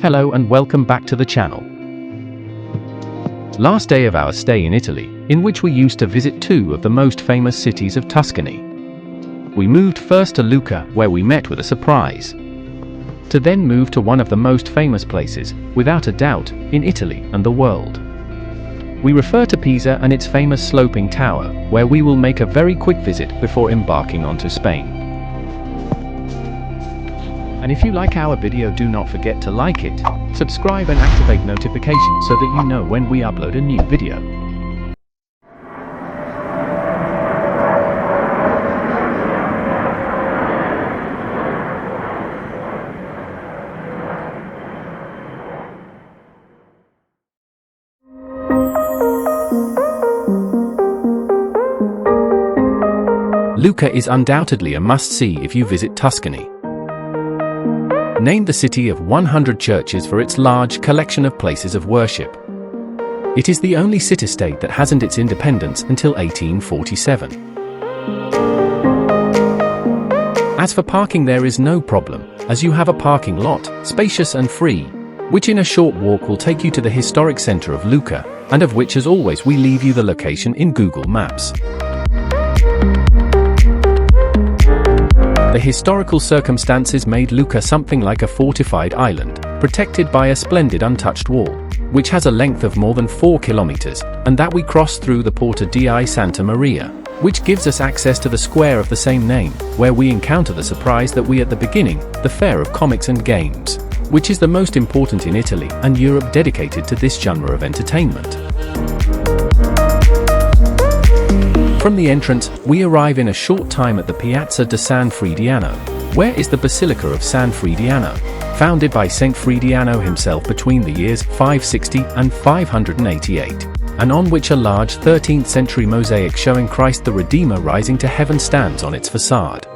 Hello and welcome back to the channel. Last day of our stay in Italy, in which we used to visit two of the most famous cities of Tuscany. We moved first to Lucca, where we met with a surprise. To then move to one of the most famous places, without a doubt, in Italy and the world. We refer to Pisa and its famous sloping tower, where we will make a very quick visit before embarking onto Spain. And if you like our video, do not forget to like it, subscribe and activate notifications so that you know when we upload a new video. Lucca is undoubtedly a must-see if you visit Tuscany. Named the city of 100 churches for its large collection of places of worship. It is the only city-state that hasn't its independence until 1847. As for parking, there is no problem, as you have a parking lot, spacious and free, which in a short walk will take you to the historic center of Lucca, and of which as always we leave you the location in Google Maps. The historical circumstances made Lucca something like a fortified island, protected by a splendid untouched wall, which has a length of more than 4 kilometers, and that we cross through the Porta di Santa Maria, which gives us access to the square of the same name, where we encounter the surprise that we at the beginning, the fair of comics and games, which is the most important in Italy and Europe dedicated to this genre of entertainment. From the entrance, we arrive in a short time at the Piazza di San Frediano, where is the Basilica of San Frediano, founded by Saint Frediano himself between the years 560 and 588, and on which a large 13th century mosaic showing Christ the Redeemer rising to heaven stands on its facade.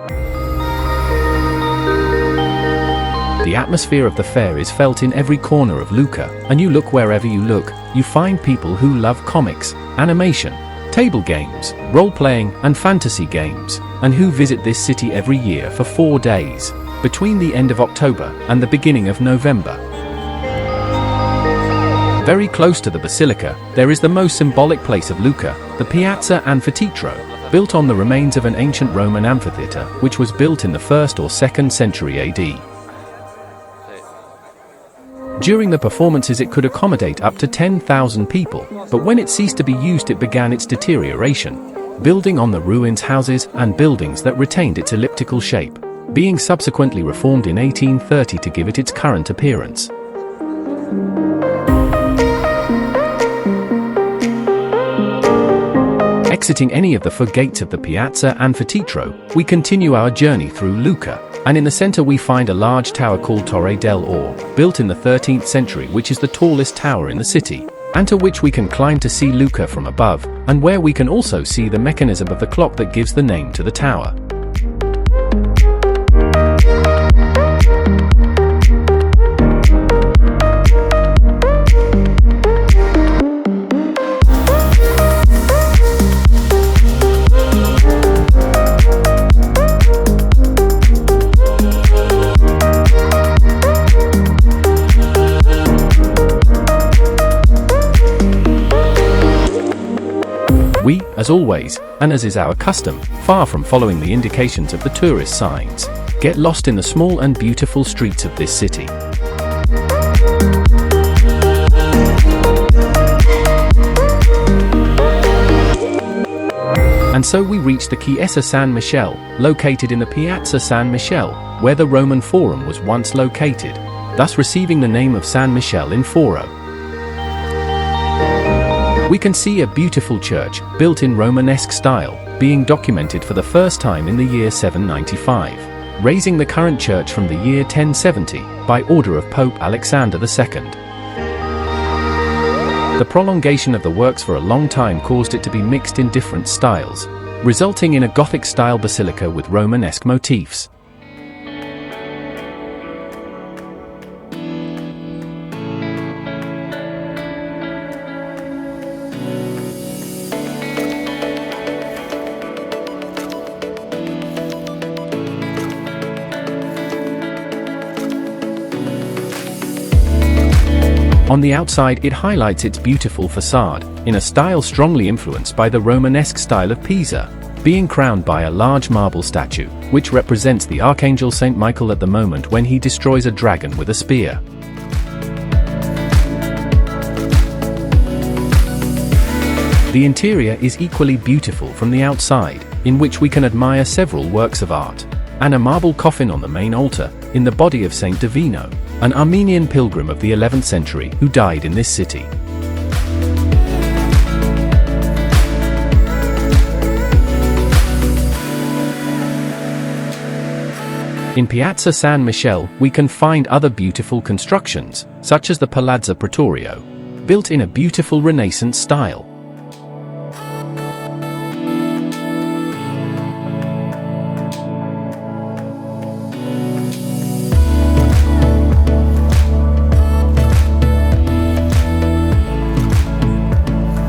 The atmosphere of the fair is felt in every corner of Lucca, and you look wherever you look, you find people who love comics, animation, table games, role-playing, and fantasy games, and who visit this city every year for 4 days, between the end of October and the beginning of November. Very close to the Basilica, there is the most symbolic place of Lucca, the Piazza Anfiteatro, built on the remains of an ancient Roman amphitheatre, which was built in the 1st or 2nd century AD. During the performances it could accommodate up to 10,000 people, but when it ceased to be used it began its deterioration, building on the ruins houses and buildings that retained its elliptical shape, being subsequently reformed in 1830 to give it its current appearance. Exiting any of the 4 gates of the Piazza Anfiteatro, we continue our journey through Lucca, and in the center we find a large tower called Torre dell'Or, built in the 13th century, which is the tallest tower in the city, and to which we can climb to see Lucca from above, and where we can also see the mechanism of the clock that gives the name to the tower. We, as always, and as is our custom, far from following the indications of the tourist signs, get lost in the small and beautiful streets of this city. And so we reach the Chiesa San Michele, located in the Piazza San Michele, where the Roman Forum was once located, thus receiving the name of San Michele in Foro. We can see a beautiful church, built in Romanesque style, being documented for the first time in the year 795, raising the current church from the year 1070, by order of Pope Alexander II. The prolongation of the works for a long time caused it to be mixed in different styles, resulting in a Gothic-style basilica with Romanesque motifs. On the outside, it highlights its beautiful facade, in a style strongly influenced by the Romanesque style of Pisa, being crowned by a large marble statue, which represents the Archangel Saint Michael at the moment when he destroys a dragon with a spear. The interior is equally beautiful from the outside, in which we can admire several works of art, and a marble coffin on the main altar, in the body of Saint Divino, an Armenian pilgrim of the 11th century who died in this city. In Piazza San Michele, we can find other beautiful constructions, such as the Palazzo Pretorio, built in a beautiful Renaissance style.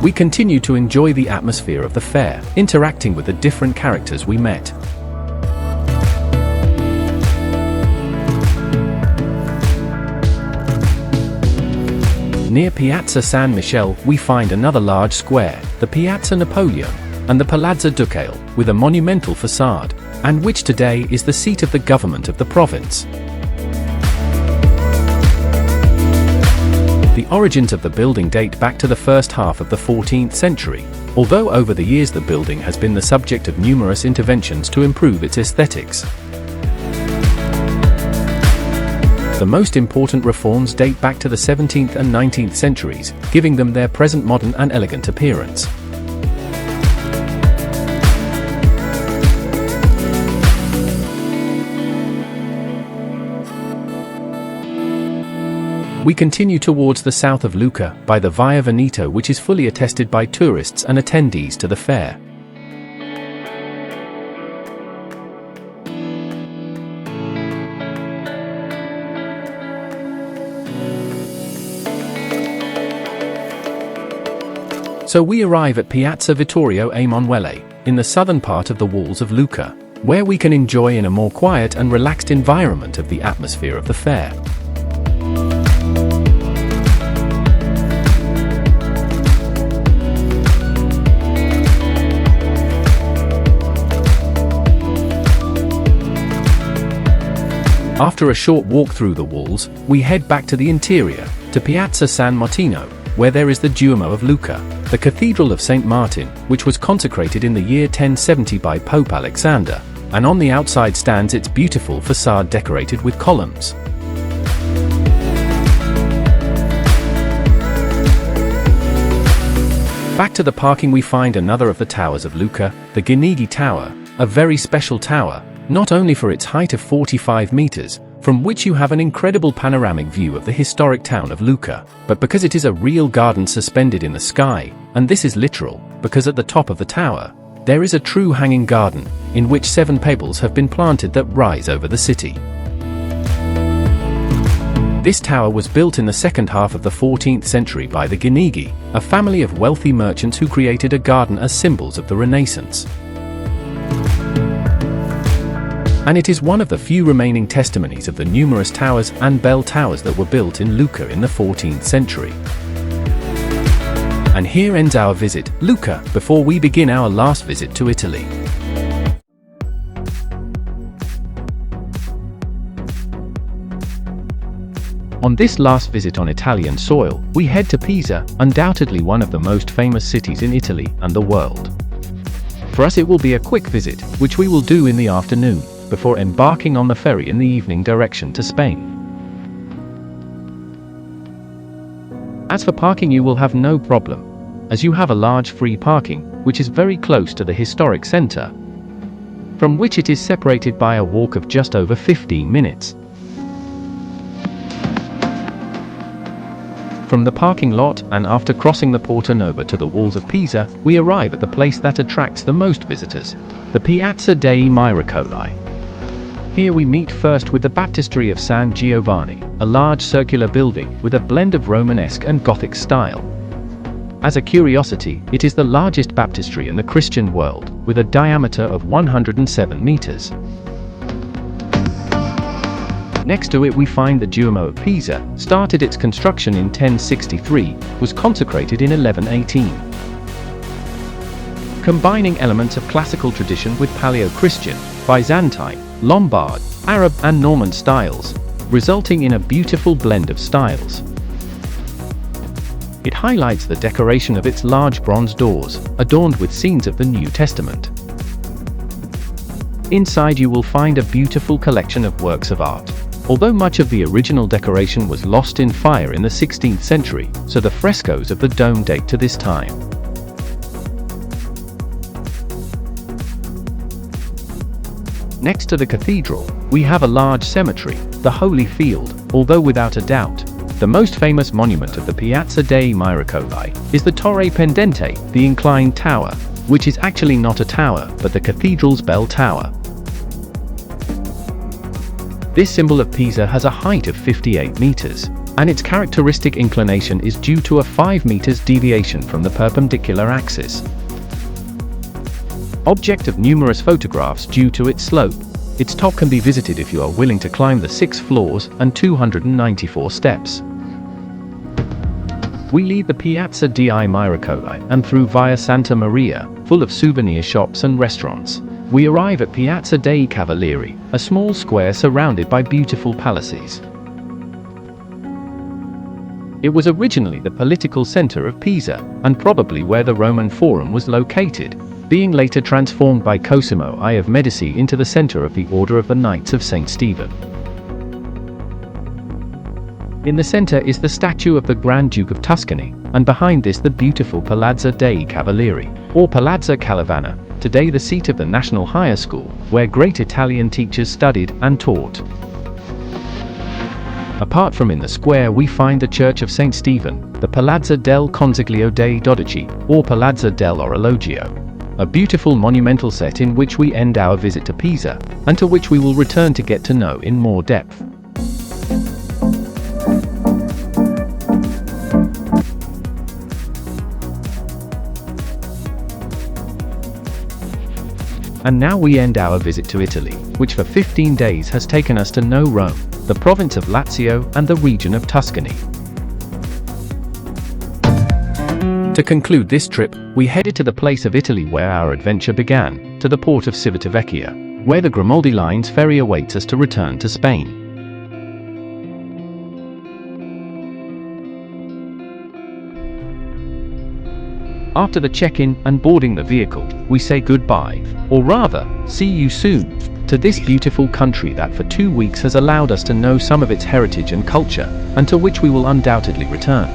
We continue to enjoy the atmosphere of the fair, interacting with the different characters we met. Near Piazza San Michele, we find another large square, the Piazza Napoleone, and the Palazzo Ducale, with a monumental facade, and which today is the seat of the government of the province. The origins of the building date back to the first half of the 14th century, although over the years the building has been the subject of numerous interventions to improve its aesthetics. The most important reforms date back to the 17th and 19th centuries, giving them their present modern and elegant appearance. We continue towards the south of Lucca, by the Via Veneto, which is fully attested by tourists and attendees to the fair. So we arrive at Piazza Vittorio Emanuele, in the southern part of the walls of Lucca, where we can enjoy in a more quiet and relaxed environment of the atmosphere of the fair. After a short walk through the walls, we head back to the interior, to Piazza San Martino, where there is the Duomo of Lucca, the Cathedral of St. Martin, which was consecrated in the year 1070 by Pope Alexander, and on the outside stands its beautiful facade decorated with columns. Back to the parking, we find another of the towers of Lucca, the Ghinighi Tower, a very special tower, not only for its height of 45 meters, from which you have an incredible panoramic view of the historic town of Lucca, but because it is a real garden suspended in the sky, and this is literal, because at the top of the tower, there is a true hanging garden, in which 7 pebbles have been planted that rise over the city. This tower was built in the second half of the 14th century by the Ghinighi, a family of wealthy merchants who created a garden as symbols of the Renaissance. And it is one of the few remaining testimonies of the numerous towers and bell towers that were built in Lucca in the 14th century. And here ends our visit, Lucca, before we begin our last visit to Italy. On this last visit on Italian soil, we head to Pisa, undoubtedly one of the most famous cities in Italy and the world. For us it will be a quick visit, which we will do in the afternoon, before embarking on the ferry in the evening direction to Spain. As for parking, you will have no problem, as you have a large free parking, which is very close to the historic center, from which it is separated by a walk of just over 15 minutes. From the parking lot, and after crossing the Porta Nova to the walls of Pisa, we arrive at the place that attracts the most visitors, the Piazza dei Miracoli. Here we meet first with the Baptistery of San Giovanni, a large circular building with a blend of Romanesque and Gothic style. As a curiosity, it is the largest baptistery in the Christian world, with a diameter of 107 meters. Next to it we find the Duomo of Pisa, started its construction in 1063, was consecrated in 1118. Combining elements of classical tradition with Paleo-Christian, Byzantine, Lombard, Arab and Norman styles, resulting in a beautiful blend of styles. It highlights the decoration of its large bronze doors, adorned with scenes of the New Testament. Inside you will find a beautiful collection of works of art. Although much of the original decoration was lost in fire in the 16th century, so the frescoes of the dome date to this time. Next to the cathedral, we have a large cemetery, the Holy Field, although without a doubt, the most famous monument of the Piazza dei Miracoli is the Torre Pendente, the inclined tower, which is actually not a tower, but the cathedral's bell tower. This symbol of Pisa has a height of 58 meters, and its characteristic inclination is due to a 5 meters deviation from the perpendicular axis. Object of numerous photographs due to its slope, its top can be visited if you are willing to climb the 6 floors and 294 steps. We leave the Piazza dei Miracoli and through Via Santa Maria, full of souvenir shops and restaurants, we arrive at Piazza dei Cavalieri, a small square surrounded by beautiful palaces. It was originally the political center of Pisa, and probably where the Roman Forum was located, being later transformed by Cosimo I of Medici into the center of the Order of the Knights of St. Stephen. In the center is the statue of the Grand Duke of Tuscany, and behind this the beautiful Palazzo dei Cavalieri, or Palazzo Calavana, today the seat of the National Higher School, where great Italian teachers studied and taught. Apart from in the square we find the Church of St. Stephen, the Palazzo del Consiglio dei Dodici, or Palazzo dell'Orologio, a beautiful monumental set in which we end our visit to Pisa, and to which we will return to get to know in more depth. And now we end our visit to Italy, which for 15 days has taken us to know Rome, the province of Lazio and the region of Tuscany. To conclude this trip, we headed to the place of Italy where our adventure began, to the port of Civitavecchia, where the Grimaldi Line's ferry awaits us to return to Spain. After the check-in and boarding the vehicle, we say goodbye, or rather, see you soon, to this beautiful country that for 2 weeks has allowed us to know some of its heritage and culture, and to which we will undoubtedly return.